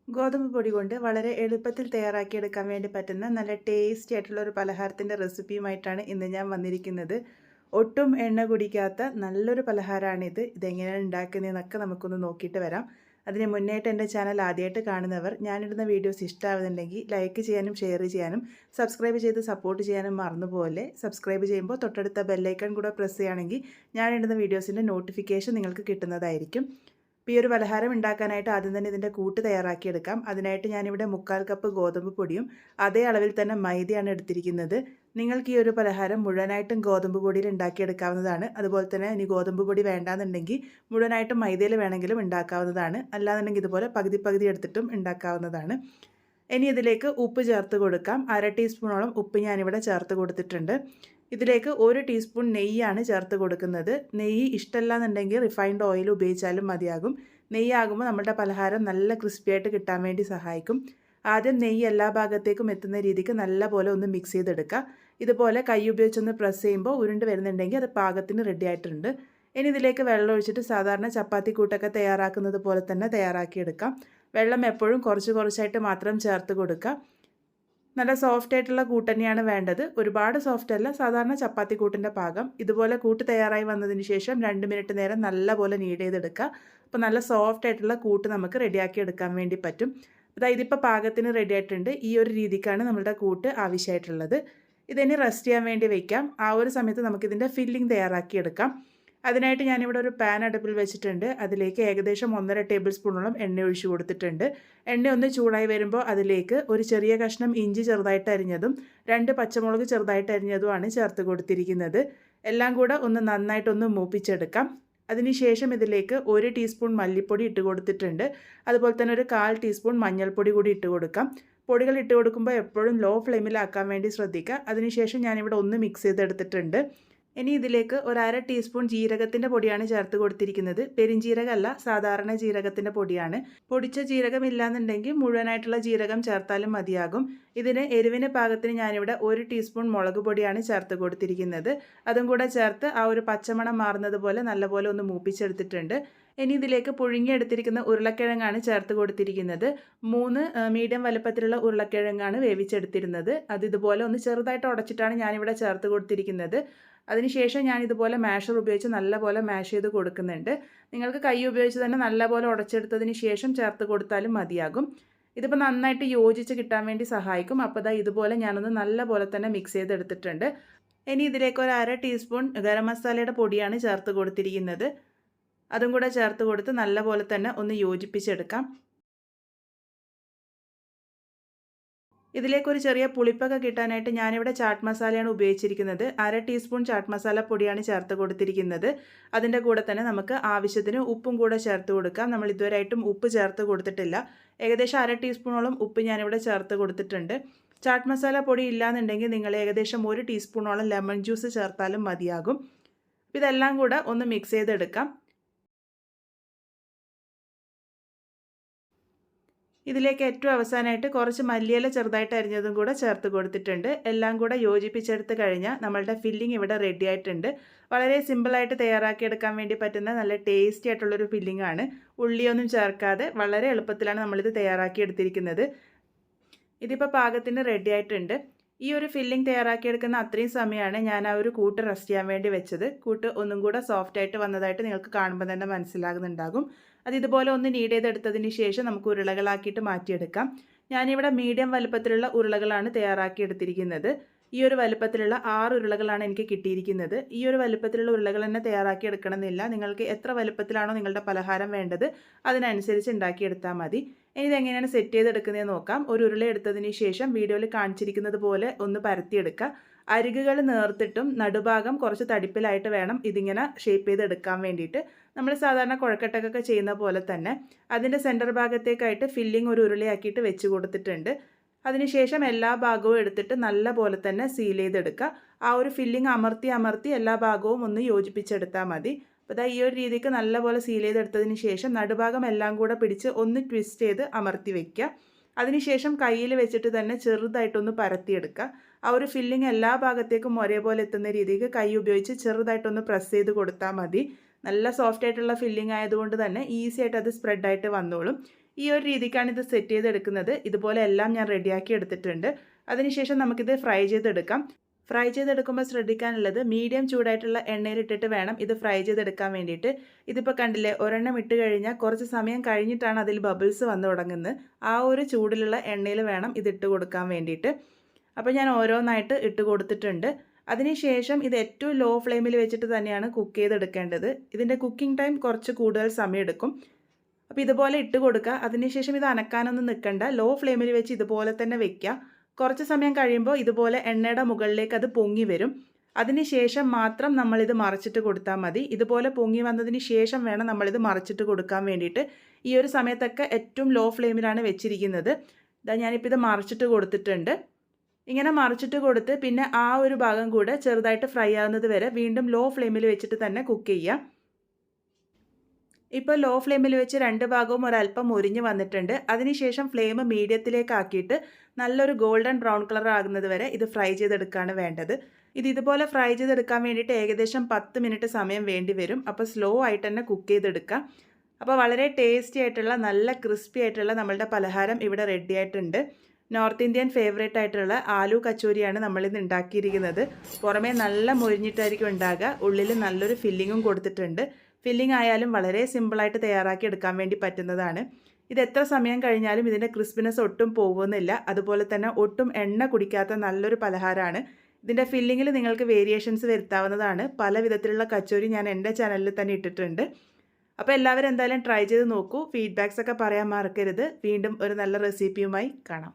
ഗോതമ്പ് പൊടി കൊണ്ട് വളരെ എളുപ്പത്തിൽ തയ്യാറാക്കിയെടുക്കാൻ വേണ്ടി പറ്റുന്ന നല്ല ടേസ്റ്റി ആയിട്ടുള്ള ഒരു പലഹാരത്തിൻ്റെ റെസിപ്പിയുമായിട്ടാണ് ഇന്ന് ഞാൻ വന്നിരിക്കുന്നത്. ഒട്ടും എണ്ണ കുടിക്കാത്ത നല്ലൊരു പലഹാരമാണിത്. ഇതെങ്ങനെയാണ് ഉണ്ടാക്കുന്നതെന്നൊക്കെ നമുക്കൊന്ന് നോക്കിയിട്ട് വരാം. അതിന് മുന്നേയായിട്ട് എൻ്റെ ചാനൽ ആദ്യമായിട്ട് കാണുന്നവർ ഞാനിടുന്ന വീഡിയോസ് ഇഷ്ടമാവുന്നുണ്ടെങ്കിൽ ലൈക്ക് ചെയ്യാനും ഷെയർ ചെയ്യാനും സബ്സ്ക്രൈബ് ചെയ്ത് സപ്പോർട്ട് ചെയ്യാനും മറന്നുപോലെ. സബ്സ്ക്രൈബ് ചെയ്യുമ്പോൾ തൊട്ടടുത്ത ബെല്ലൈക്കൺ കൂടെ പ്രസ് ചെയ്യുകയാണെങ്കിൽ ഞാനിടുന്ന വീഡിയോസിൻ്റെ നോട്ടിഫിക്കേഷൻ നിങ്ങൾക്ക് കിട്ടുന്നതായിരിക്കും. ഈ ഒരു പലഹാരം ഉണ്ടാക്കാനായിട്ട് ആദ്യം തന്നെ ഇതിൻ്റെ കൂട്ട് തയ്യാറാക്കിയെടുക്കാം. അതിനായിട്ട് ഞാനിവിടെ 3/4 കപ്പ് ഗോതമ്പ് പൊടിയും അതേ അളവിൽ തന്നെ മൈദയാണ് എടുത്തിരിക്കുന്നത്. നിങ്ങൾക്ക് ഈ ഒരു പലഹാരം മുഴുവനായിട്ടും ഗോതമ്പ് പൊടിയിൽ ഉണ്ടാക്കിയെടുക്കാവുന്നതാണ്. അതുപോലെ തന്നെ ഇനി ഗോതമ്പ് പൊടി വേണ്ടാന്നുണ്ടെങ്കിൽ മുഴുവനായിട്ടും മൈദയിൽ വേണമെങ്കിലും ഉണ്ടാക്കാവുന്നതാണ്. അല്ലാന്നുണ്ടെങ്കിൽ ഇതുപോലെ പകുതി പകുതി എടുത്തിട്ടും ഉണ്ടാക്കാവുന്നതാണ്. ഇനി ഇതിലേക്ക് ഉപ്പ് ചേർത്ത് കൊടുക്കാം. 1/2 ടീസ്പൂണോളം ഉപ്പ് ഞാനിവിടെ ചേർത്ത് കൊടുത്തിട്ടുണ്ട്. ഇതിലേക്ക് 1 ടീസ്പൂൺ നെയ്യാണ് ചേർത്ത് കൊടുക്കുന്നത്. നെയ്യ് ഇഷ്ടമല്ല എന്നുണ്ടെങ്കിൽ റിഫൈൻഡ് ഓയിൽ ഉപയോഗിച്ചാലും മതിയാകും. നെയ്യാകുമ്പോൾ നമ്മുടെ പലഹാരം നല്ല ക്രിസ്പി ആയിട്ട് കിട്ടാൻ വേണ്ടി സഹായിക്കും. ആദ്യം നെയ്യ് എല്ലാ ഭാഗത്തേക്കും എത്തുന്ന രീതിക്ക് നല്ലപോലെ ഒന്ന് മിക്സ് ചെയ്തെടുക്കുക. ഇതുപോലെ കൈ ഉപയോഗിച്ചൊന്ന് പ്രസ് ചെയ്യുമ്പോൾ ഉരുണ്ട് വരുന്നുണ്ടെങ്കിൽ അത് പാകത്തിന് റെഡി ആയിട്ടുണ്ട്. ഇനി ഇതിലേക്ക് വെള്ളം ഒഴിച്ചിട്ട് സാധാരണ ചപ്പാത്തി കൂട്ടൊക്കെ തയ്യാറാക്കുന്നത് പോലെ തന്നെ തയ്യാറാക്കിയെടുക്കാം. വെള്ളം എപ്പോഴും കുറച്ച് കുറച്ചായിട്ട് മാത്രം ചേർത്ത് കൊടുക്കുക. നല്ല സോഫ്റ്റ് ആയിട്ടുള്ള കൂട്ട് തന്നെയാണ് വേണ്ടത്. ഒരുപാട് സോഫ്റ്റ് അല്ല, സാധാരണ ചപ്പാത്തി കൂട്ടിൻ്റെ പാകം. ഇതുപോലെ കൂട്ട് തയ്യാറായി വന്നതിന് ശേഷം 2 മിനിറ്റ് നേരം നല്ലപോലെ നീഡ് ചെയ്തെടുക്കുക. അപ്പോൾ നല്ല സോഫ്റ്റ് ആയിട്ടുള്ള കൂട്ട് നമുക്ക് റെഡിയാക്കി എടുക്കാൻ വേണ്ടി പറ്റും. അതായത് ഇതിപ്പോൾ പാകത്തിന് റെഡി ആയിട്ടുണ്ട്. ഈ ഒരു രീതിക്കാണ് നമ്മളുടെ കൂട്ട് ആവശ്യമായിട്ടുള്ളത്. ഇതിനി റെസ്റ്റ് ചെയ്യാൻ വേണ്ടി വയ്ക്കാം. ആ ഒരു സമയത്ത് നമുക്കിതിൻ്റെ ഫില്ലിംഗ് തയ്യാറാക്കിയെടുക്കാം. അതിനായിട്ട് ഞാനിവിടെ ഒരു പാൻ അടുപ്പിൽ വെച്ചിട്ടുണ്ട്. അതിലേക്ക് ഏകദേശം 1.5 ടേബിൾ സ്പൂണോളം എണ്ണ ഒഴിച്ചു കൊടുത്തിട്ടുണ്ട്. എണ്ണ ഒന്ന് ചൂടായി വരുമ്പോൾ അതിലേക്ക് ഒരു ചെറിയ കഷ്ണം ഇഞ്ചി ചെറുതായിട്ട് അരിഞ്ഞതും 2 പച്ചമുളക് ചെറുതായിട്ട് അരിഞ്ഞതുമാണ് ചേർത്ത് കൊടുത്തിരിക്കുന്നത്. എല്ലാം കൂടെ ഒന്ന് നന്നായിട്ടൊന്ന് മൂപ്പിച്ചെടുക്കാം. അതിനുശേഷം ഇതിലേക്ക് 1 ടീസ്പൂൺ മല്ലിപ്പൊടി ഇട്ട് കൊടുത്തിട്ടുണ്ട്. അതുപോലെ തന്നെ ഒരു 1/4 ടീസ്പൂൺ മഞ്ഞൾപ്പൊടി കൂടി ഇട്ട് കൊടുക്കാം. പൊടികൾ ഇട്ട് കൊടുക്കുമ്പോൾ എപ്പോഴും ലോ ഫ്ലെയിമിലാക്കാൻ വേണ്ടി ശ്രദ്ധിക്കുക. അതിനുശേഷം ഞാനിവിടെ ഒന്ന് മിക്സ് ചെയ്തെടുത്തിട്ടുണ്ട്. ഇനി ഇതിലേക്ക് 1/2 ടീസ്പൂൺ ജീരകത്തിൻ്റെ പൊടിയാണ് ചേർത്ത് കൊടുത്തിരിക്കുന്നത്. പെരിഞ്ജീരകമല്ല, സാധാരണ ജീരകത്തിൻ്റെ പൊടിയാണ്. പൊടിച്ച ജീരകം ഇല്ലാന്നുണ്ടെങ്കിൽ മുഴുവനായിട്ടുള്ള ജീരകം ചേർത്താലും മതിയാകും. ഇതിന് എരിവിന് പാകത്തിന് ഞാനിവിടെ 1 ടീസ്പൂൺ മുളക് പൊടിയാണ് ചേർത്ത് കൊടുത്തിരിക്കുന്നത്. അതും കൂടെ ചേർത്ത് ആ ഒരു പച്ചമണം മാറുന്നത് പോലെ നല്ലപോലെ ഒന്ന് മൂപ്പിച്ചെടുത്തിട്ടുണ്ട്. ഇനി ഇതിലേക്ക് പുഴുങ്ങിയെടുത്തിരിക്കുന്ന ഉരുളക്കിഴങ്ങാണ് ചേർത്ത് കൊടുത്തിരിക്കുന്നത്. 3 മീഡിയം വലുപ്പത്തിലുള്ള ഉരുളക്കിഴങ്ങാണ് വേവിച്ചെടുത്തിരുന്നത്. അത് ഇതുപോലെ ഒന്ന് ചെറുതായിട്ട് ഉടച്ചിട്ടാണ് ഞാനിവിടെ ചേർത്ത് കൊടുത്തിരിക്കുന്നത്. അതിനുശേഷം ഞാനിതുപോലെ മാഷർ ഉപയോഗിച്ച് നല്ലപോലെ മാഷ് ചെയ്ത് കൊടുക്കുന്നുണ്ട്. നിങ്ങൾക്ക് കൈ ഉപയോഗിച്ച് തന്നെ നല്ലപോലെ ഉടച്ചെടുത്തതിന് ശേഷം ചേർത്ത് കൊടുത്താലും മതിയാകും. ഇതിപ്പോൾ നന്നായിട്ട് യോജിച്ച് കിട്ടാൻ വേണ്ടി സഹായിക്കും. അപ്പോൾ ദാ ഇതുപോലെ ഞാനൊന്ന് നല്ലപോലെ തന്നെ മിക്സ് ചെയ്തെടുത്തിട്ടുണ്ട്. ഇനി ഇതിലേക്ക് ഒരു 1/2 ടീസ്പൂൺ ഗരം മസാലയുടെ പൊടിയാണ് ചേർത്ത് കൊടുത്തിരിക്കുന്നത്. അതും കൂടെ ചേർത്ത് കൊടുത്ത് നല്ലപോലെ തന്നെ ഒന്ന് യോജിപ്പിച്ചെടുക്കാം. ഇതിലേക്കൊരു ചെറിയ പുളിപ്പൊക്കെ കിട്ടാനായിട്ട് ഞാനിവിടെ ചാട്ട് മസാലയാണ് ഉപയോഗിച്ചിരിക്കുന്നത്. 1/2 ടീസ്പൂൺ ചാട്ട് മസാല പൊടിയാണ് ചേർത്ത് കൊടുത്തിരിക്കുന്നത്. അതിൻ്റെ കൂടെ തന്നെ നമുക്ക് ആവശ്യത്തിന് ഉപ്പും കൂടെ ചേർത്ത് കൊടുക്കാം. നമ്മൾ ഇതുവരെയായിട്ടും ഉപ്പ് ചേർത്ത് കൊടുത്തിട്ടില്ല. ഏകദേശം 1/2 ടീസ്പൂണോളം ഉപ്പ് ഞാനിവിടെ ചേർത്ത് കൊടുത്തിട്ടുണ്ട്. ചാട്ട് മസാല പൊടി ഇല്ലാന്നുണ്ടെങ്കിൽ നിങ്ങൾ ഏകദേശം 1 ടീസ്പൂണോളം ലെമൺ ജ്യൂസ് ചേർത്താലും മതിയാകും. ഇതെല്ലാം കൂടെ ഒന്ന് മിക്സ് ചെയ്തെടുക്കാം. ഇതിലേക്ക് ഏറ്റവും അവസാനമായിട്ട് കുറച്ച് മല്ലിയില ചെറുതായിട്ട് അരിഞ്ഞതും കൂടെ ചേർത്ത് കൊടുത്തിട്ടുണ്ട്. എല്ലാം കൂടെ യോജിപ്പിച്ചെടുത്ത് കഴിഞ്ഞാൽ നമ്മളുടെ ഫില്ലിംഗ് ഇവിടെ റെഡി ആയിട്ടുണ്ട്. വളരെ സിമ്പിളായിട്ട് തയ്യാറാക്കിയെടുക്കാൻ വേണ്ടി പറ്റുന്ന നല്ല ടേസ്റ്റി ആയിട്ടുള്ളൊരു ഫില്ലിംഗ് ആണ്. ഉള്ളിയൊന്നും ചേർക്കാതെ വളരെ എളുപ്പത്തിലാണ് നമ്മളിത് തയ്യാറാക്കിയെടുത്തിരിക്കുന്നത്. ഇതിപ്പോൾ പാകത്തിന് റെഡി ആയിട്ടുണ്ട്. ഈ ഒരു ഫില്ലിംഗ് തയ്യാറാക്കിയെടുക്കുന്ന അത്രയും സമയമാണ് ഞാൻ ആ ഒരു കൂട്ട് റെസ്റ്റ് ചെയ്യാൻ വേണ്ടി വെച്ചത്. കൂട്ട് ഒന്നും കൂടെ സോഫ്റ്റ് ആയിട്ട് വന്നതായിട്ട് നിങ്ങൾക്ക് കാണുമ്പോൾ തന്നെ മനസ്സിലാകുന്നുണ്ടാകും. അത് ഇതുപോലെ ഒന്ന് നീഡ് ചെയ്തെടുത്തതിന് ശേഷം നമുക്ക് ഉരുളകളാക്കിയിട്ട് മാറ്റിയെടുക്കാം. ഞാനിവിടെ മീഡിയം വലുപ്പത്തിലുള്ള ഉരുളകളാണ് തയ്യാറാക്കിയെടുത്തിരിക്കുന്നത്. ഈ ഒരു വലുപ്പത്തിലുള്ള 6 ഉരുളകളാണ് എനിക്ക് കിട്ടിയിരിക്കുന്നത്. ഈ ഒരു വലുപ്പത്തിലുള്ള ഉരുളകൾ തന്നെ തയ്യാറാക്കി എടുക്കണമെന്നില്ല. നിങ്ങൾക്ക് എത്ര വലുപ്പത്തിലാണോ നിങ്ങളുടെ പലഹാരം വേണ്ടത് അതിനനുസരിച്ച് ഉണ്ടാക്കിയെടുത്താൽ മതി. ഇനി ഇതെങ്ങനെയാണ് സെറ്റ് ചെയ്തെടുക്കുന്നതെന്ന് നോക്കാം. ഒരു ഉരുള എടുത്തതിന് ശേഷം വീഡിയോയിൽ കാണിച്ചിരിക്കുന്നത് പോലെ ഒന്ന് പരത്തിയെടുക്കുക. അരികുകൾ നേർത്തിട്ടും നടുഭാഗം കുറച്ച് തടിപ്പിലായിട്ട് വേണം ഇതിങ്ങനെ ഷേപ്പ് ചെയ്തെടുക്കാൻ വേണ്ടിയിട്ട്. നമ്മൾ സാധാരണ കുഴക്കട്ടക്കൊക്കെ ചെയ്യുന്ന പോലെ തന്നെ അതിൻ്റെ സെൻറ്റർ ഭാഗത്തേക്കായിട്ട് ഫില്ലിംഗ് ഒരു ഉരുളയാക്കിയിട്ട് വെച്ച് കൊടുത്തിട്ടുണ്ട്. അതിനുശേഷം എല്ലാ ഭാഗവും എടുത്തിട്ട് നല്ല പോലെ തന്നെ സീൽ ചെയ്തെടുക്കുക. ആ ഒരു ഫില്ലിംഗ് അമർത്തി എല്ലാ ഭാഗവും ഒന്ന് യോജിപ്പിച്ചെടുത്താൽ മതി. അപ്പോൾ ഇതാ ഈ ഒരു രീതിക്ക് നല്ലപോലെ സീൽ ചെയ്തെടുത്തതിന് ശേഷം നടുഭാഗം എല്ലാം കൂടെ പിടിച്ച് ഒന്ന് ട്വിസ്റ്റ് ചെയ്ത് അമർത്തി വയ്ക്കുക. അതിനുശേഷം കയ്യിൽ വെച്ചിട്ട് തന്നെ ചെറുതായിട്ടൊന്ന് പരത്തിയെടുക്കുക. ആ ഒരു ഫില്ലിംഗ് എല്ലാ ഭാഗത്തേക്കും ഒരേപോലെ എത്തുന്ന രീതിക്ക് കൈ ഉപയോഗിച്ച് ചെറുതായിട്ടൊന്ന് പ്രസ് ചെയ്ത് കൊടുത്താൽ മതി. നല്ല സോഫ്റ്റ് ആയിട്ടുള്ള ഫില്ലിംഗ് ആയതുകൊണ്ട് തന്നെ ഈസി ആയിട്ട് അത് സ്പ്രെഡായിട്ട് വന്നോളും. ഈ ഒരു രീതിക്കാണ് ഇത് സെറ്റ് ചെയ്തെടുക്കുന്നത്. ഇതുപോലെ എല്ലാം ഞാൻ റെഡിയാക്കി എടുത്തിട്ടുണ്ട്. അതിനുശേഷം നമുക്കിത് ഫ്രൈ ചെയ്തെടുക്കാം. ഫ്രൈ ചെയ്തെടുക്കുമ്പോൾ ശ്രദ്ധിക്കാനുള്ളത് മീഡിയം ചൂടായിട്ടുള്ള എണ്ണയിലിട്ടിട്ട് വേണം ഇത് ഫ്രൈ ചെയ്തെടുക്കാൻ വേണ്ടിയിട്ട്. ഇതിപ്പോൾ കണ്ടില്ലേ, ഒരെണ്ണം ഇട്ട് കഴിഞ്ഞാൽ കുറച്ച് സമയം കഴിഞ്ഞിട്ടാണ് അതിൽ ബബിൾസ് വന്നു തുടങ്ങുന്നത്. ആ ഒരു ചൂടിലുള്ള എണ്ണയിൽ വേണം ഇതിട്ട് കൊടുക്കാൻ വേണ്ടിയിട്ട്. അപ്പോൾ ഞാൻ ഓരോന്നായിട്ട് ഇട്ട് കൊടുത്തിട്ടുണ്ട്. അതിനുശേഷം ഇത് ഏറ്റവും ലോ ഫ്ലെയിമിൽ വെച്ചിട്ട് തന്നെയാണ് കുക്ക് ചെയ്തെടുക്കേണ്ടത്. ഇതിൻ്റെ കുക്കിംഗ് ടൈം കുറച്ച് കൂടുതൽ സമയം എടുക്കും. അപ്പോൾ ഇതുപോലെ ഇട്ട് കൊടുക്കുക. അതിനുശേഷം ഇത് അനക്കാനൊന്നും നിൽക്കണ്ട, ലോ ഫ്ലെയിമിൽ വെച്ച് ഇതുപോലെ തന്നെ വെക്കുക. കുറച്ച് സമയം കഴിയുമ്പോൾ ഇതുപോലെ എണ്ണയുടെ മുകളിലേക്ക് അത് പൊങ്ങി വരും. അതിനുശേഷം മാത്രം നമ്മളിത് മറിച്ചിട്ട് കൊടുത്താൽ മതി. ഇതുപോലെ പൊങ്ങി വന്നതിന് ശേഷം വേണം നമ്മളിത് മറിച്ചിട്ട് കൊടുക്കാൻ വേണ്ടിയിട്ട്. ഈ ഒരു സമയത്തൊക്കെ ഏറ്റവും ലോ ഫ്ലെയിമിലാണ് വെച്ചിരിക്കുന്നത്. ഞാനിപ്പോൾ ഇത് മറിച്ചിട്ട് കൊടുത്തിട്ടുണ്ട്. ഇങ്ങനെ മറിച്ചിട്ട് കൊടുത്ത് പിന്നെ ആ ഒരു ഭാഗം കൂടെ ചെറുതായിട്ട് ഫ്രൈ ആകുന്നത് വരെ വീണ്ടും ലോ ഫ്ലെയിമിൽ വെച്ചിട്ട് തന്നെ കുക്ക് ചെയ്യുക. ഇപ്പോൾ ലോ ഫ്ലെയിമിൽ വെച്ച് രണ്ട് ഭാഗവും ഒരല്പം മുരിഞ്ഞ് വന്നിട്ടുണ്ട്. അതിനുശേഷം ഫ്ലെയിം മീഡിയത്തിലേക്ക് ആക്കിയിട്ട് നല്ലൊരു ഗോൾഡൻ ബ്രൗൺ കളർ ആകുന്നത് വരെ ഇത് ഫ്രൈ ചെയ്തെടുക്കുകയാണ് വേണ്ടത്. ഇതുപോലെ ഫ്രൈ ചെയ്തെടുക്കാൻ വേണ്ടിയിട്ട് ഏകദേശം 10 മിനിറ്റ് സമയം വേണ്ടി വരും. അപ്പോൾ സ്ലോ ആയിട്ട് തന്നെ കുക്ക് ചെയ്തെടുക്കുക. അപ്പോൾ വളരെ ടേസ്റ്റി ആയിട്ടുള്ള നല്ല ക്രിസ്പി ആയിട്ടുള്ള നമ്മളുടെ പലഹാരം ഇവിടെ റെഡി ആയിട്ടുണ്ട്. നോർത്ത് ഇന്ത്യൻ ഫേവറേറ്റ് ആയിട്ടുള്ള ആലു കച്ചോരിയാണ് നമ്മളിന്ന് ഉണ്ടാക്കിയിരിക്കുന്നത്. പുറമേ നല്ല മൊരിഞ്ഞിട്ടായിരിക്കും ഉണ്ടാകുക, ഉള്ളിൽ നല്ലൊരു ഫില്ലിങ്ങും കൊടുത്തിട്ടുണ്ട്. ഫില്ലിംഗ് ആയാലും വളരെ സിമ്പിളായിട്ട് തയ്യാറാക്കി എടുക്കാൻ വേണ്ടി പറ്റുന്നതാണ്. ഇത് എത്ര സമയം കഴിഞ്ഞാലും ഇതിൻ്റെ ക്രിസ്പിനെസ് ഒട്ടും പോകുന്നില്ല. അതുപോലെ തന്നെ ഒട്ടും എണ്ണ കുടിക്കാത്ത നല്ലൊരു പലഹാരമാണ്. ഇതിൻ്റെ ഫില്ലിങ്ങിൽ നിങ്ങൾക്ക് വേരിയേഷൻസ് വരുത്താവുന്നതാണ്. പല വിധത്തിലുള്ള കച്ചോരി ഞാൻ എൻ്റെ ചാനലിൽ തന്നെ ഇട്ടിട്ടുണ്ട്. അപ്പോൾ എല്ലാവരും എന്തായാലും ട്രൈ ചെയ്ത് നോക്കൂ. ഫീഡ്ബാക്സ് ഒക്കെ പറയാൻ മറക്കരുത്. വീണ്ടും ഒരു നല്ല റെസിപ്പിയുമായി കാണാം.